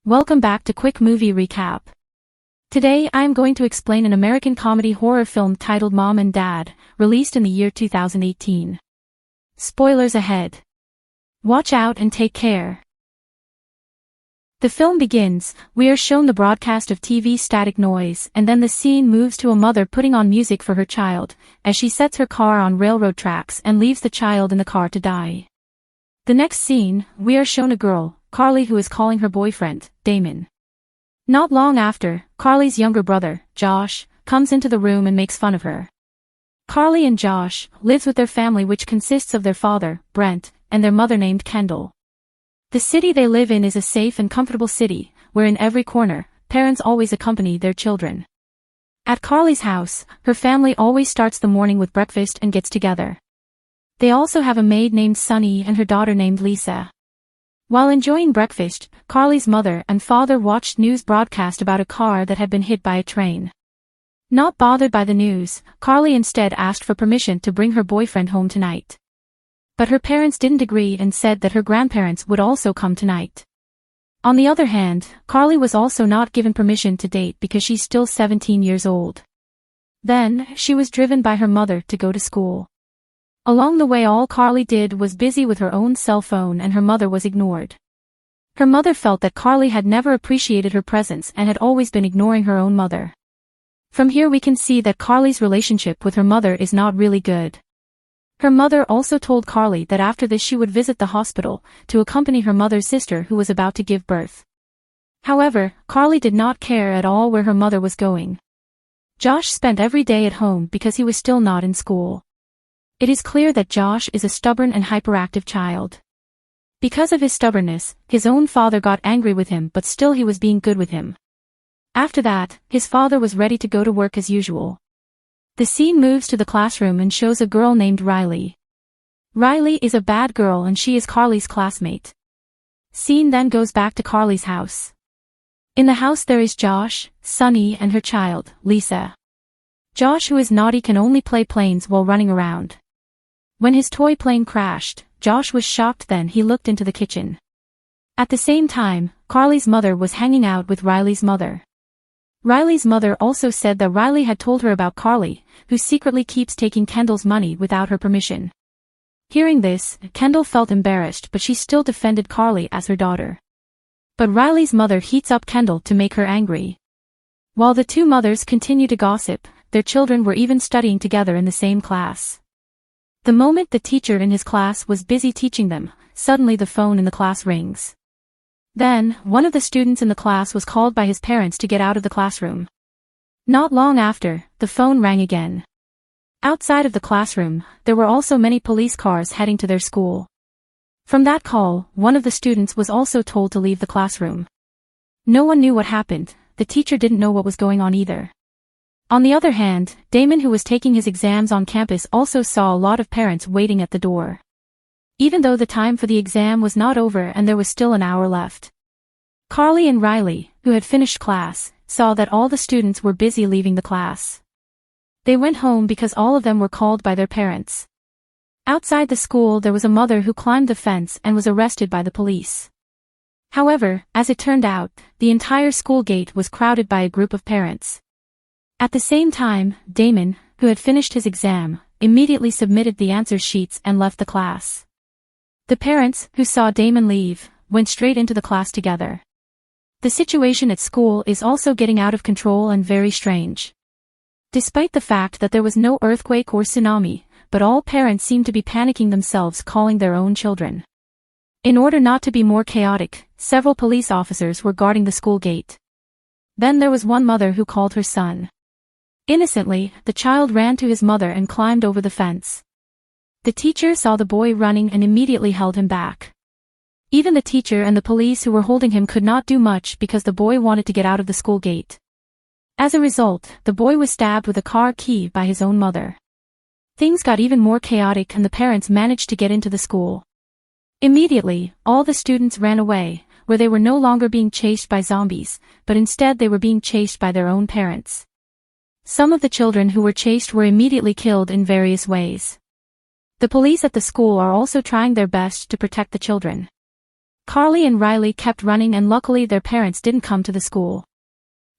Welcome back to Quick Movie Recap. Today I am going to explain an American comedy horror film titled Mom and Dad, released in the year 2018. Spoilers ahead. Watch out and take care. The film begins, we are shown the broadcast of TV static noise, and then the scene moves to a mother putting on music for her child, as she sets her car on railroad tracks and leaves the child in the car to die. The next scene, we are shown a girl, Carly, who is calling her boyfriend, Damon. Not long after, Carly's younger brother, Josh, comes into the room and makes fun of her. Carly and Josh lives with their family, which consists of their father, Brent, and their mother named Kendall. The city they live in is a safe and comfortable city, where in every corner, parents always accompany their children. At Carly's house, her family always starts the morning with breakfast and gets together. They also have a maid named Sunny and her daughter named Lisa. While enjoying breakfast, Carly's mother and father watched news broadcast about a car that had been hit by a train. Not bothered by the news, Carly instead asked for permission to bring her boyfriend home tonight. But her parents didn't agree and said that her grandparents would also come tonight. On the other hand, Carly was also not given permission to date because she's still 17 years old. Then, she was driven by her mother to go to school. Along the way, all Carly did was busy with her own cell phone and her mother was ignored. Her mother felt that Carly had never appreciated her presence and had always been ignoring her own mother. From here we can see that Carly's relationship with her mother is not really good. Her mother also told Carly that after this she would visit the hospital to accompany her mother's sister who was about to give birth. However, Carly did not care at all where her mother was going. Josh spent every day at home because he was still not in school. It is clear that Josh is a stubborn and hyperactive child. Because of his stubbornness, his own father got angry with him, but still he was being good with him. After that, his father was ready to go to work as usual. The scene moves to the classroom and shows a girl named Riley. Riley is a bad girl and she is Carly's classmate. Scene then goes back to Carly's house. In the house there is Josh, Sunny and her child, Lisa. Josh, who is naughty, can only play planes while running around. When his toy plane crashed, Josh was shocked. Then he looked into the kitchen. At the same time, Carly's mother was hanging out with Riley's mother. Riley's mother also said that Riley had told her about Carly, who secretly keeps taking Kendall's money without her permission. Hearing this, Kendall felt embarrassed, but she still defended Carly as her daughter. But Riley's mother heats up Kendall to make her angry. While the two mothers continue to gossip, their children were even studying together in the same class. The moment the teacher in his class was busy teaching them, suddenly the phone in the class rings. Then, one of the students in the class was called by his parents to get out of the classroom. Not long after, the phone rang again. Outside of the classroom, there were also many police cars heading to their school. From that call, one of the students was also told to leave the classroom. No one knew what happened, the teacher didn't know what was going on either. On the other hand, Damon, who was taking his exams on campus, also saw a lot of parents waiting at the door. Even though the time for the exam was not over and there was still an hour left. Carly and Riley, who had finished class, saw that all the students were busy leaving the class. They went home because all of them were called by their parents. Outside the school there was a mother who climbed the fence and was arrested by the police. However, as it turned out, the entire school gate was crowded by a group of parents. At the same time, Damon, who had finished his exam, immediately submitted the answer sheets and left the class. The parents, who saw Damon leave, went straight into the class together. The situation at school is also getting out of control and very strange. Despite the fact that there was no earthquake or tsunami, but all parents seemed to be panicking themselves, calling their own children. In order not to be more chaotic, several police officers were guarding the school gate. Then there was one mother who called her son. Innocently, the child ran to his mother and climbed over the fence. The teacher saw the boy running and immediately held him back. Even the teacher and the police who were holding him could not do much because the boy wanted to get out of the school gate. As a result, the boy was stabbed with a car key by his own mother. Things got even more chaotic and the parents managed to get into the school. Immediately, all the students ran away, where they were no longer being chased by zombies, but instead they were being chased by their own parents. Some of the children who were chased were immediately killed in various ways. The police at the school are also trying their best to protect the children. Carly and Riley kept running and luckily their parents didn't come to the school.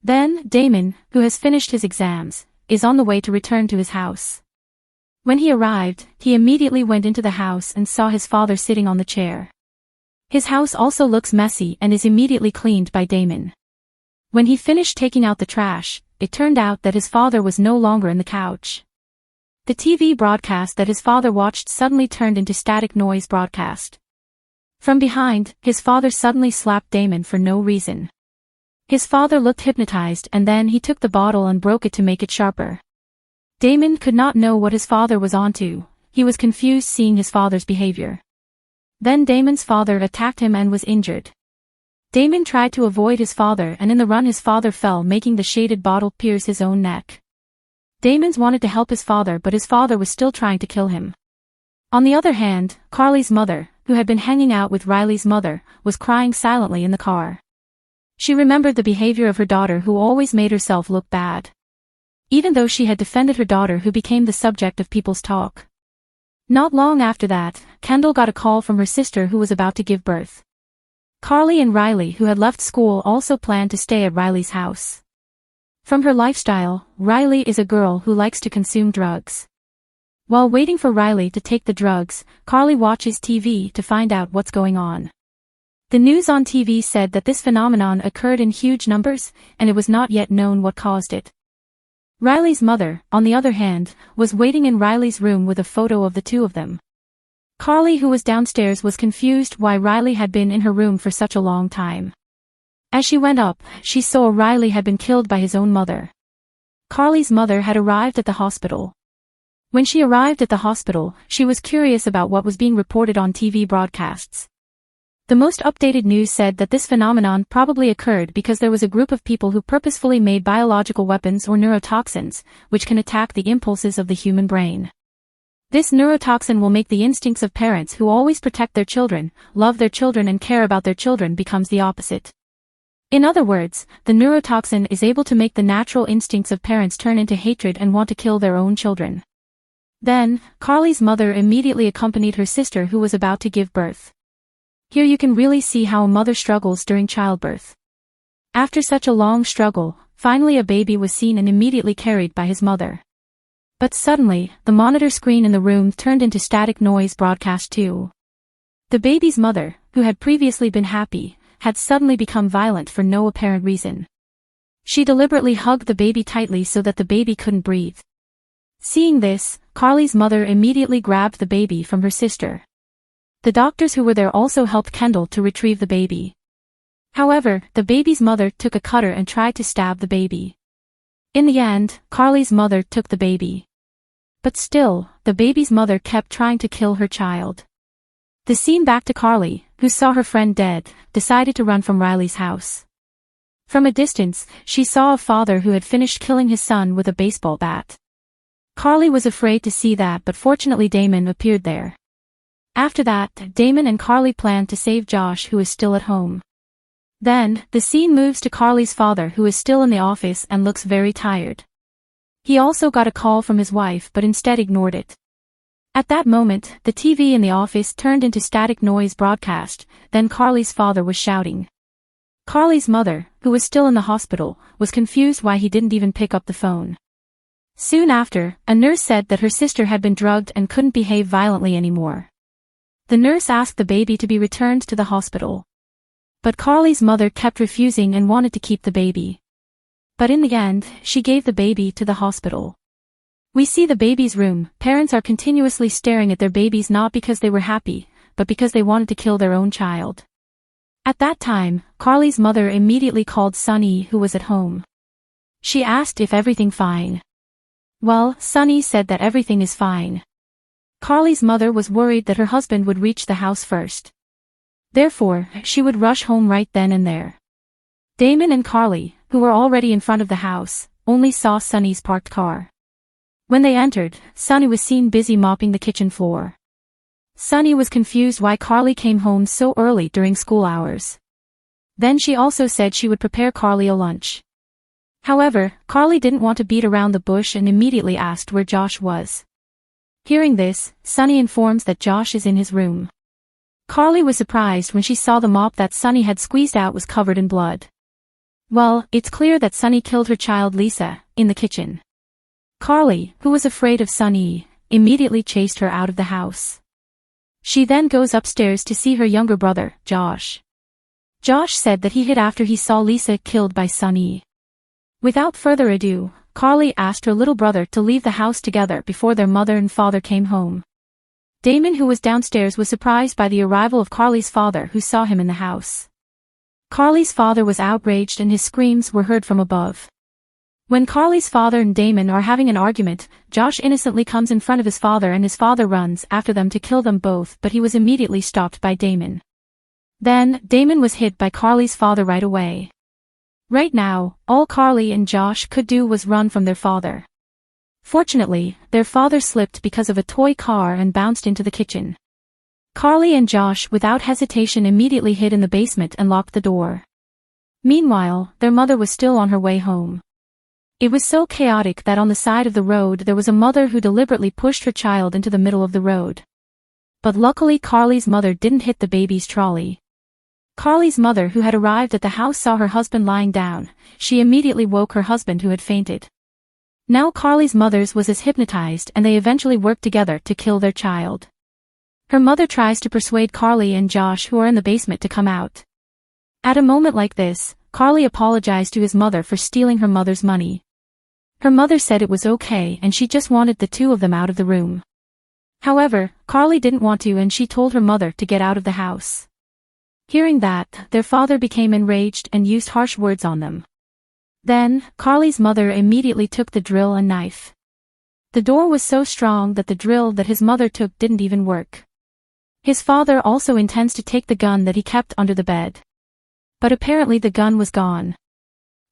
Then, Damon, who has finished his exams, is on the way to return to his house. When he arrived, he immediately went into the house and saw his father sitting on the chair. His house also looks messy and is immediately cleaned by Damon. When he finished taking out the trash, it turned out that his father was no longer in the couch. The TV broadcast that his father watched suddenly turned into static noise broadcast. From behind, his father suddenly slapped Damon for no reason. His father looked hypnotized and then he took the bottle and broke it to make it sharper. Damon could not know what his father was onto, he was confused seeing his father's behavior. Then Damon's father attacked him and was injured. Damon tried to avoid his father and in the run his father fell making the shaded bottle pierce his own neck. Damon wanted to help his father but his father was still trying to kill him. On the other hand, Carly's mother, who had been hanging out with Riley's mother, was crying silently in the car. She remembered the behavior of her daughter who always made herself look bad. Even though she had defended her daughter who became the subject of people's talk. Not long after that, Kendall got a call from her sister who was about to give birth. Carly and Riley who had left school also planned to stay at Riley's house. From her lifestyle, Riley is a girl who likes to consume drugs. While waiting for Riley to take the drugs, Carly watches TV to find out what's going on. The news on TV said that this phenomenon occurred in huge numbers, and it was not yet known what caused it. Riley's mother, on the other hand, was waiting in Riley's room with a photo of the two of them. Carly who was downstairs was confused why Riley had been in her room for such a long time. As she went up, she saw Riley had been killed by his own mother. Carly's mother had arrived at the hospital. When she arrived at the hospital, she was curious about what was being reported on TV broadcasts. The most updated news said that this phenomenon probably occurred because there was a group of people who purposefully made biological weapons or neurotoxins, which can attack the impulses of the human brain. This neurotoxin will make the instincts of parents who always protect their children, love their children and care about their children becomes the opposite. In other words, the neurotoxin is able to make the natural instincts of parents turn into hatred and want to kill their own children. Then, Carly's mother immediately accompanied her sister who was about to give birth. Here you can really see how a mother struggles during childbirth. After such a long struggle, finally a baby was seen and immediately carried by his mother. But suddenly, the monitor screen in the room turned into static noise broadcast too. The baby's mother, who had previously been happy, had suddenly become violent for no apparent reason. She deliberately hugged the baby tightly so that the baby couldn't breathe. Seeing this, Carly's mother immediately grabbed the baby from her sister. The doctors who were there also helped Kendall to retrieve the baby. However, the baby's mother took a cutter and tried to stab the baby. In the end, Carly's mother took the baby. But still, the baby's mother kept trying to kill her child. The scene back to Carly, who saw her friend dead, decided to run from Riley's house. From a distance, she saw a father who had finished killing his son with a baseball bat. Carly was afraid to see that but fortunately Damon appeared there. After that, Damon and Carly planned to save Josh who is still at home. Then, the scene moves to Carly's father who is still in the office and looks very tired. He also got a call from his wife but instead ignored it. At that moment, the TV in the office turned into static noise broadcast, then Carly's father was shouting. Carly's mother, who was still in the hospital, was confused why he didn't even pick up the phone. Soon after, a nurse said that her sister had been drugged and couldn't behave violently anymore. The nurse asked the baby to be returned to the hospital. But Carly's mother kept refusing and wanted to keep the baby. But in the end, she gave the baby to the hospital. We see the baby's room. Parents are continuously staring at their babies not because they were happy, but because they wanted to kill their own child. At that time, Carly's mother immediately called Sunny who was at home. She asked if everything fine. Well, Sunny said that everything is fine. Carly's mother was worried that her husband would reach the house first. Therefore, she would rush home right then and there. Damon and Carly, who were already in front of the house, only saw Sunny's parked car. When they entered, Sunny was seen busy mopping the kitchen floor. Sunny was confused why Carly came home so early during school hours. Then she also said she would prepare Carly a lunch. However, Carly didn't want to beat around the bush and immediately asked where Josh was. Hearing this, Sunny informs that Josh is in his room. Carly was surprised when she saw the mop that Sunny had squeezed out was covered in blood. Well, it's clear that Sunny killed her child Lisa, in the kitchen. Carly, who was afraid of Sunny, immediately chased her out of the house. She then goes upstairs to see her younger brother, Josh. Josh said that he hid after he saw Lisa killed by Sunny. Without further ado, Carly asked her little brother to leave the house together before their mother and father came home. Damon, who was downstairs, was surprised by the arrival of Carly's father, who saw him in the house. Carly's father was outraged and his screams were heard from above. When Carly's father and Damon are having an argument, Josh innocently comes in front of his father and his father runs after them to kill them both, but he was immediately stopped by Damon. Then, Damon was hit by Carly's father right away. Right now, all Carly and Josh could do was run from their father. Fortunately, their father slipped because of a toy car and bounced into the kitchen. Carly and Josh without hesitation immediately hid in the basement and locked the door. Meanwhile, their mother was still on her way home. It was so chaotic that on the side of the road there was a mother who deliberately pushed her child into the middle of the road. But luckily Carly's mother didn't hit the baby's trolley. Carly's mother, who had arrived at the house, saw her husband lying down. She immediately woke her husband, who had fainted. Now Carly's mother was as hypnotized and they eventually worked together to kill their child. Her mother tries to persuade Carly and Josh, who are in the basement, to come out. At a moment like this, Carly apologized to his mother for stealing her mother's money. Her mother said it was okay and she just wanted the two of them out of the room. However, Carly didn't want to and she told her mother to get out of the house. Hearing that, their father became enraged and used harsh words on them. Then, Carly's mother immediately took the drill and knife. The door was so strong that the drill that his mother took didn't even work. His father also intends to take the gun that he kept under the bed. But apparently the gun was gone.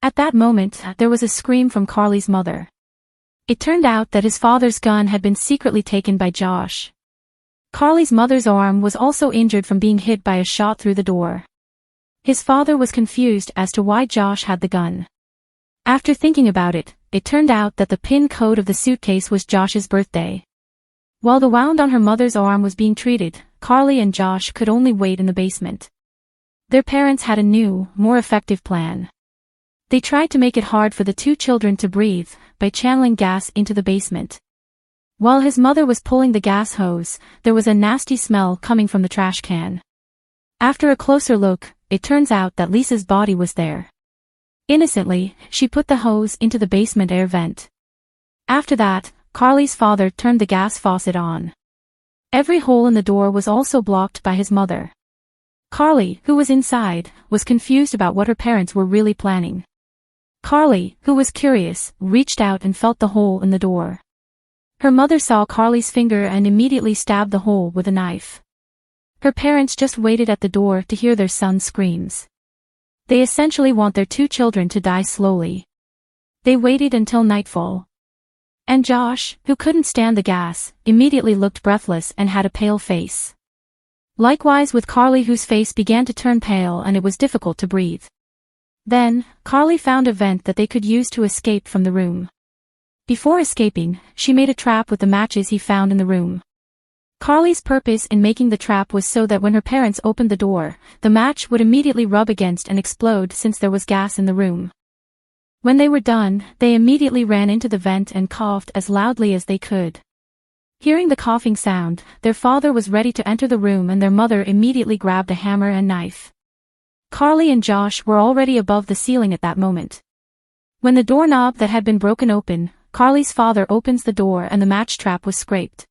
At that moment, there was a scream from Carly's mother. It turned out that his father's gun had been secretly taken by Josh. Carly's mother's arm was also injured from being hit by a shot through the door. His father was confused as to why Josh had the gun. After thinking about it, it turned out that the pin code of the suitcase was Josh's birthday. While the wound on her mother's arm was being treated, Carly and Josh could only wait in the basement. Their parents had a new, more effective plan. They tried to make it hard for the two children to breathe by channeling gas into the basement. While his mother was pulling the gas hose, there was a nasty smell coming from the trash can. After a closer look, it turns out that Lisa's body was there. Innocently, she put the hose into the basement air vent. After that, Carly's father turned the gas faucet on. Every hole in the door was also blocked by his mother. Carly, who was inside, was confused about what her parents were really planning. Carly, who was curious, reached out and felt the hole in the door. Her mother saw Carly's finger and immediately stabbed the hole with a knife. Her parents just waited at the door to hear their son's screams. They essentially want their two children to die slowly. They waited until nightfall. And Josh, who couldn't stand the gas, immediately looked breathless and had a pale face. Likewise with Carly, whose face began to turn pale and it was difficult to breathe. Then, Carly found a vent that they could use to escape from the room. Before escaping, she made a trap with the matches he found in the room. Carly's purpose in making the trap was so that when her parents opened the door, the match would immediately rub against and explode since there was gas in the room. When they were done, they immediately ran into the vent and coughed as loudly as they could. Hearing the coughing sound, their father was ready to enter the room and their mother immediately grabbed a hammer and knife. Carly and Josh were already above the ceiling at that moment. When the doorknob that had been broken open, Carly's father opens the door and the match trap was scraped.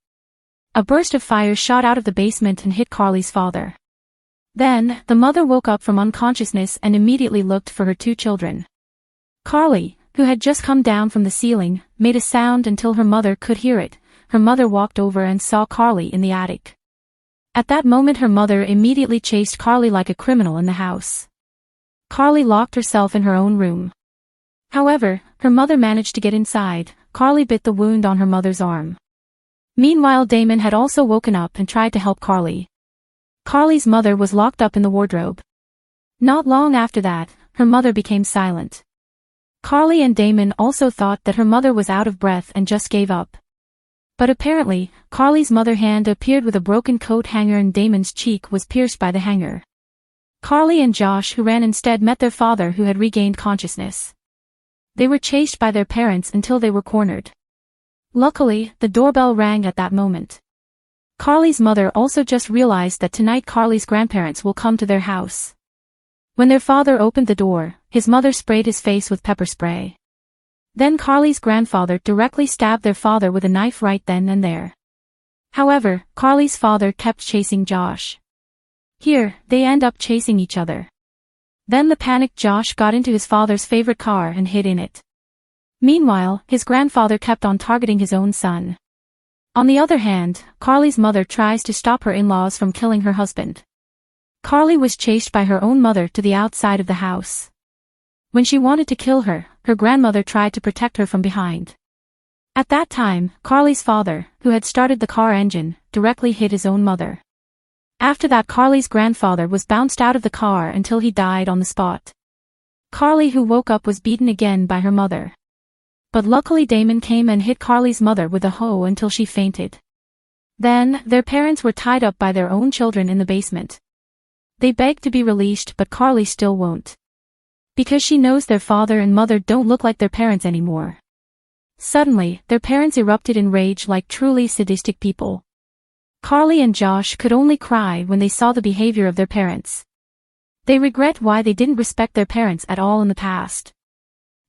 A burst of fire shot out of the basement and hit Carly's father. Then, the mother woke up from unconsciousness and immediately looked for her two children. Carly, who had just come down from the ceiling, made a sound until her mother could hear it. Her mother walked over and saw Carly in the attic. At that moment her mother immediately chased Carly like a criminal in the house. Carly locked herself in her own room. However, her mother managed to get inside. Carly bit the wound on her mother's arm. Meanwhile Damon had also woken up and tried to help Carly. Carly's mother was locked up in the wardrobe. Not long after that, her mother became silent. Carly and Damon also thought that her mother was out of breath and just gave up. But apparently, Carly's mother hand appeared with a broken coat hanger and Damon's cheek was pierced by the hanger. Carly and Josh, who ran instead, met their father, who had regained consciousness. They were chased by their parents until they were cornered. Luckily, the doorbell rang at that moment. Carly's mother also just realized that tonight Carly's grandparents will come to their house. When their father opened the door, his mother sprayed his face with pepper spray. Then Carly's grandfather directly stabbed their father with a knife right then and there. However, Carly's father kept chasing Josh. Here, they end up chasing each other. Then the panicked Josh got into his father's favorite car and hid in it. Meanwhile, his grandfather kept on targeting his own son. On the other hand, Carly's mother tries to stop her in-laws from killing her husband. Carly was chased by her own mother to the outside of the house. When she wanted to kill her, her grandmother tried to protect her from behind. At that time, Carly's father, who had started the car engine, directly hit his own mother. After that, Carly's grandfather was bounced out of the car until he died on the spot. Carly, who woke up, was beaten again by her mother. But luckily Damon came and hit Carly's mother with a hoe until she fainted. Then, their parents were tied up by their own children in the basement. They begged to be released, but Carly still won't. Because she knows their father and mother don't look like their parents anymore. Suddenly, their parents erupted in rage like truly sadistic people. Carly and Josh could only cry when they saw the behavior of their parents. They regret why they didn't respect their parents at all in the past.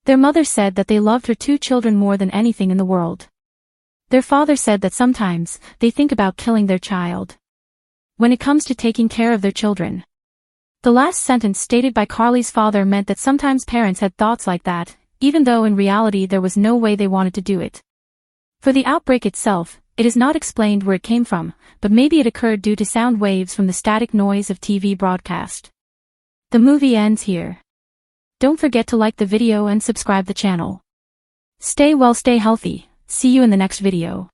Their mother said that they loved her two children more than anything in the world. Their father said that sometimes, they think about killing their child. When it comes to taking care of their children. The last sentence stated by Carly's father meant that sometimes parents had thoughts like that, even though in reality there was no way they wanted to do it. For the outbreak itself, it is not explained where it came from, but maybe it occurred due to sound waves from the static noise of TV broadcast. The movie ends here. Don't forget to like the video and subscribe the channel. Stay well, stay healthy. See you in the next video.